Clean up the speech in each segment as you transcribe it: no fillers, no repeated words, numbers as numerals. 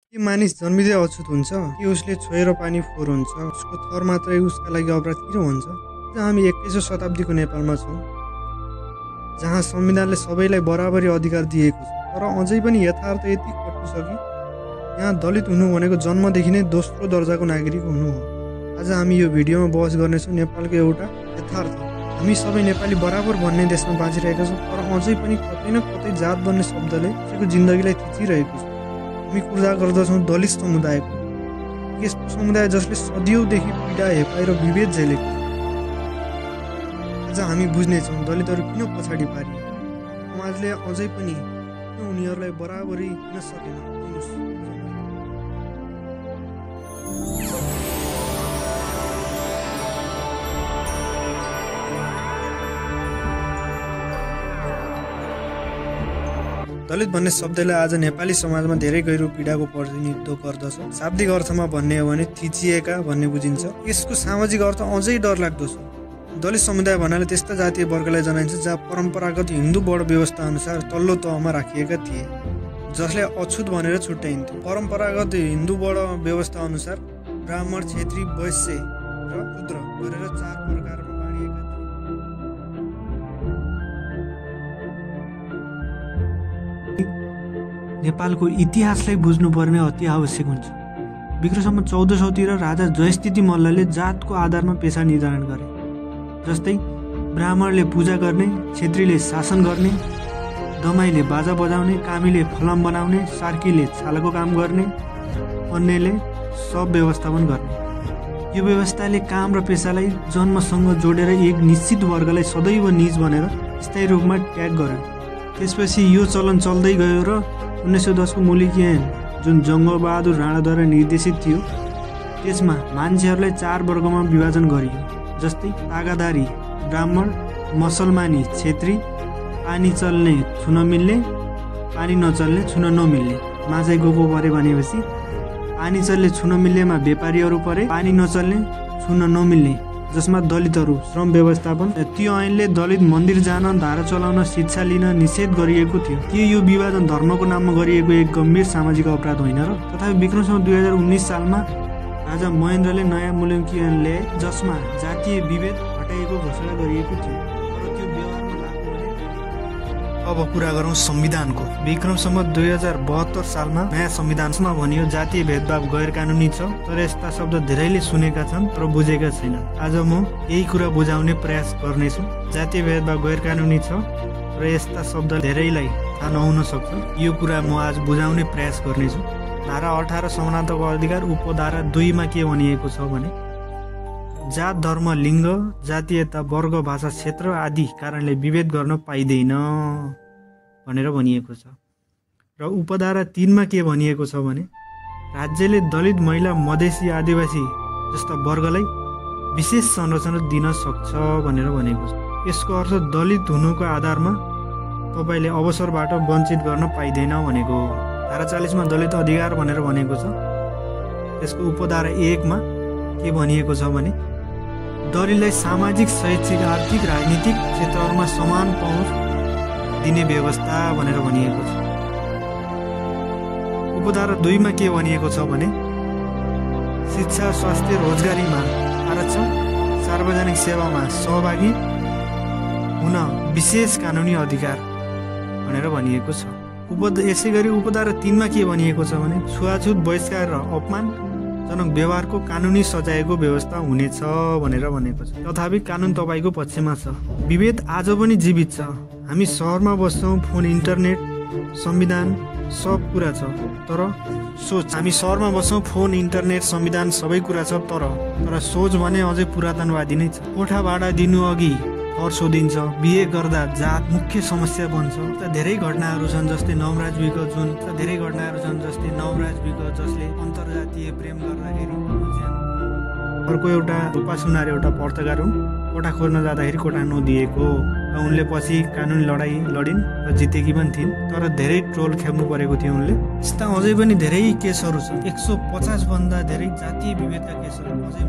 के मानिस जन्मिँदै अछुत हुन्छ कि उसले छोएर पानी फोहोर हुन्छ, उसको थर मात्रै उसका लागि अपराध किन हुन्छ? हामी 21औं शताब्दीको नेपालमा छौँ, जहाँ संविधानले सबैलाई बराबरी अधिकार दिएको छ। तर अझै पनि यथार्थ यति कटु छ कि यहाँ दलित हुनु भनेको जन्मदेखि नै दोस्रो दर्जाको नागरिक हुनु हो। आज हामी यो भिडियोमा बहस गर्नेछौँ नेपालको एउटा यथार्थ। हामी सबै नेपाली बराबर भन्ने देशमा बाँचिरहेका छौँ, तर अझै पनि कतै न कतै जात भन्ने शब्दले कसैको जिन्दगीलाई थिचिरहेको छ। हामी कुरा गर्दछौँ दलित समुदायको, यस्तो समुदाय जसले सदियौँदेखि पीडा, हेपाइ र विभेद झेलेको छ। आज हामी बुझ्नेछौँ दलितहरू किन पछाडि पारिए, समाजले अझै पनि किन उनीहरूलाई बराबरी दिन सकेन। दलित भन्ने शब्दले आज नेपाली समाजमा धेरै गहिरो पीडाको प्रतिनिधित्व गर्दछ। शाब्दिक अर्थमा भन्ने हो भने थिचिएका भन्ने बुझिन्छ। यसको सामाजिक अर्थ अझै डरलाग्दो छ। दलित समुदाय भन्नाले त्यस्ता जातीय वर्गलाई जनाइन्छ जहाँ परम्परागत हिन्दू वर्ण व्यवस्था अनुसार तल्लो तहमा राखिएका थिए, जसले अछुत भनेर छुट्याइन्थ्यो। परम्परागत हिन्दू वर्ण व्यवस्था अनुसार ब्राह्मण, क्षेत्री, वैश्य र शूद्र गरेर 4 प्रकारमा बाँडिएका थिए। नेपालको इतिहासलाई बुझ्नुपर्ने अति आवश्यक हुन्छ। विक्रम 1400 तिर राजा जयस्थिति मल्लले जातको आधारमा पेशा निर्धारण गरे। जस्तै ब्राह्मणले पूजा गर्ने, क्षेत्रीले शासन गर्ने, दमाईले बाजा बजाउने, कामीले फलाम बनाउने, सार्कीले छालाको काम गर्ने, अन्यले सब व्यवस्थापन गर्ने। यो व्यवस्थाले काम र पेशालाई जन्मसँग जोडेर एक निश्चित वर्गलाई सदैव निज भनेर स्थायी रूपमा ट्याग गर्यो। त्यसपछि यो चलन चल्दै गयो र 1910 को मुलुकी ऐन जुन जङ्गबहादुर राणाद्वारा निर्देशित थियो, त्यसमा मान्छेहरूलाई 4 वर्गमा विभाजन गरियो। जस्तै तागादारी ब्राह्मण, मुसलमानी क्षेत्री, पानी चल्ने छुन मिल्ने, पानी नचल्ने छुन नमिल्ने। माझै गएको परे भनेपछि पानी चल्ने छुन मिल्नेमा व्यापारीहरू परे, पानी नचल्ने छुन नमिल्ने जसमा दलितहरू, श्रम व्यवस्थापन। त्यो ऐनले दलित मन्दिर जान, धारा चलाउन, शिक्षा लिन निषेध गरिएको थियो। के यो विभाजन धर्मको नाममा गरिएको एक गम्भीर सामाजिक अपराध होइन र? तथापि विक्रम 2019 सालमा राजा महेन्द्रले नयाँ मुलुकी ऐन ल्याए, जसमा जातीय विभेद हटाइएको घोषणा गरिएको थियो। तर त्यो व्यवहारमा लाग्नु भने अब कुरा गरौँ संविधानको। विक्रम 2072 सालमा नयाँ संविधानमा भनियो जातीय भेदभाव गैर कानुनी छ। तर यस्ता शब्द धेरैले सुनेका छन् तर बुझेका छैनन्। आज म यही कुरा बुझाउने प्रयास गर्नेछु। जातीय भेदभाव गैर कानुनी छ र यस्ता शब्द धेरैलाई थाहा नहुन सक्छ। यो कुरा म आज बुझाउने प्रयास गर्नेछु। धारा 18 समानताको अधिकार उपधारा 2 मा के भनिएको छ भने जात, धर्म, लिङ्ग, जातीयता, वर्ग, भाषा, क्षेत्र आदि कारणले विभेद गर्न पाइँदैन भनेर भनिएको छ। र उपधारा 3 मा के भनिएको छ भने राज्यले दलित, महिला, मधेसी, आदिवासी जस्ता वर्गलाई विशेष संरक्षण दिन सक्छ भनेर भनेको छ। यसको अर्थ दलित हुनुको आधारमा तपाईँले अवसरबाट वञ्चित गर्न पाइँदैन भनेको हो। धारा 40 मा दलित अधिकार भनेर भनेको छ। त्यसको उपधारा 1 मा के भनिएको छ भने दलितलाई सामाजिक, शैक्षिक, आर्थिक, राजनीतिक क्षेत्रहरूमा समान पहुँच दिने व्यवस्था भनेर भनिएको छ। उपधारा 2 मा के भनिएको छ भने शिक्षा, स्वास्थ्य, रोजगारीमा आरक्षण, सार्वजनिक सेवामा सहभागी हुन विशेष कानुनी अधिकार भनेर भनिएको छ। यसै गरी उपधारा 3 मा के भनिएको छ भने छुवाछुत, बहिष्कार र अपमानजनक व्यवहारको कानुनी सजायको व्यवस्था हुनेछ भनेर भनेको छ। तथापि कानुन तपाईँको पक्षमा छ। विभेद आज पनि जीवित छ। हामी सहरमा बस्छौँ, फोन, इन्टरनेट, संविधान सब कुरा छ। तर सोच, हामी सहरमा बस्छौँ, फोन, इन्टरनेट, संविधान सबै कुरा छ। तर सोच भने अझै पुरातनवादी नै छ। कोठा भाडा दिनु अघि कर सोधिन्छ, बिहे गर्दा जात मुख्य समस्या बन्छ। धेरै घटनाहरू छन् जस्तै नवराज विगत जसले अन्तर्जातीय प्रेम गर्दाखेरि। अर्को एउटा रूपा सुनार एउटा पत्रकार हुन्, कोठा खोज्न जाँदाखेरि कोठा नदिएको र उनले पछि कानुनी लडाइँ लडिन् र जितेकी पनि थिइन्। तर धेरै ट्रोल खेप्नु परेको थियो उनले। यस्ता अझै पनि धेरै केसहरू छन्। 150 भन्दा धेरै जातीय विभेदका केसहरू अझै।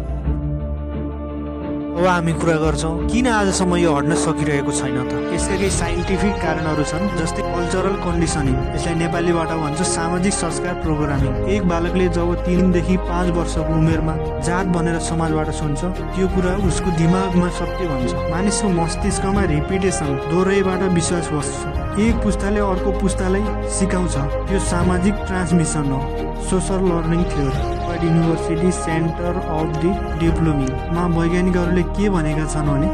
अब हामी कुरा गर्छौँ किन आजसम्म यो हट्न सकिरहेको छैन त। यसका केही साइन्टिफिक कारणहरू छन्, जस्तै कल्चरल कन्डिसनिङ, यसलाई नेपालीबाट भन्छ सामाजिक संस्कार प्रोग्रामिङ। एक बालकले जब 3 देखि 5 वर्षको उमेरमा जात भनेर समाजबाट सुन्छ, त्यो कुरा उसको दिमागमा सत्य भन्छ। मानिसको मस्तिष्कमा रिपिटेसन, दोहोऱ्याइबाट विश्वास बस्छ। एक पुस्ताले अर्को पुस्तालाई सिकाउँछ, त्यो सामाजिक ट्रान्समिसन हो। Social learning theory, university centre of the डेभलपमेन्टमा वैज्ञानिकहरूले के भनेका छन् भने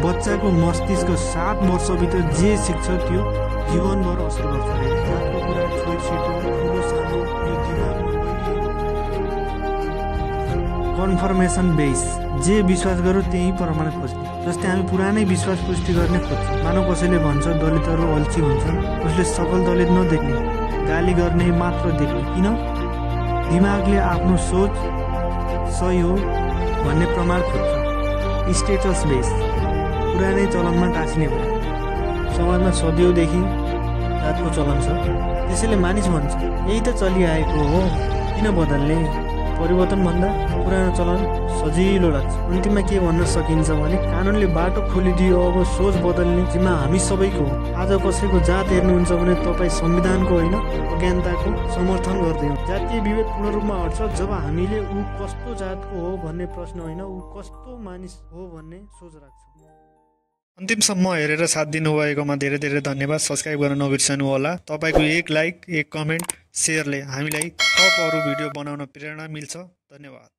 बच्चाको मस्तिष्क 7 वर्षभित्र जे सिक्छ त्यो जीवनभर असर गर्छ। कन्फर्मेसन बेस, जे विश्वास गर्यो त्यही प्रमाणित खोज्ने। जस्तै हामी पुरानै विश्वास पुष्टि गर्ने खोज्छौँ। मानव कसैले भन्छ दलितहरू अल्छी हुन्छन्, उसले सफल दलित नदेख्ने, गाली गर्ने मात्र देख्ने। किन? दिमागले आफ्नो सोच सही हो भन्ने प्रमाण खोज्छ। स्टेटस बेस, पुरानै चलनमा टाँसिने भयो। समाजमा सदियौँदेखि जातको चलन छ, त्यसैले मानिस भन्छ यही त चलिआएको हो, किन बदल्ने। परिवर्तनभन्दा पुरानो चलन सजिलो लाग्छ। अन्तिममा के भन्न सकिन्छ भने कानुनले बाटो खोलिदियो, अब सोच बदल्ने जिम्मा हामी सबैको हो। आज कसैको जात हेर्नुहुन्छ भने तपाईँ संविधानको होइन अज्ञानताको समर्थन गर्दै हो। जातीय विभेद पूर्ण रूपमा हट्छ जब हामीले ऊ कस्तो जातको हो भन्ने प्रश्न होइन, ऊ कस्तो मानिस हो भन्ने सोच राख्छौँ। अन्तिमसम्म हेरेर साथ दिनुभएकोमा धेरै धेरै धन्यवाद। सब्सक्राइब गर्न नबिर्सनु होला। तपाईँको एक लाइक, एक कमेन्ट, सेयरले हामीलाई थप अरू भिडियो बनाउन प्रेरणा मिल्छ। धन्यवाद।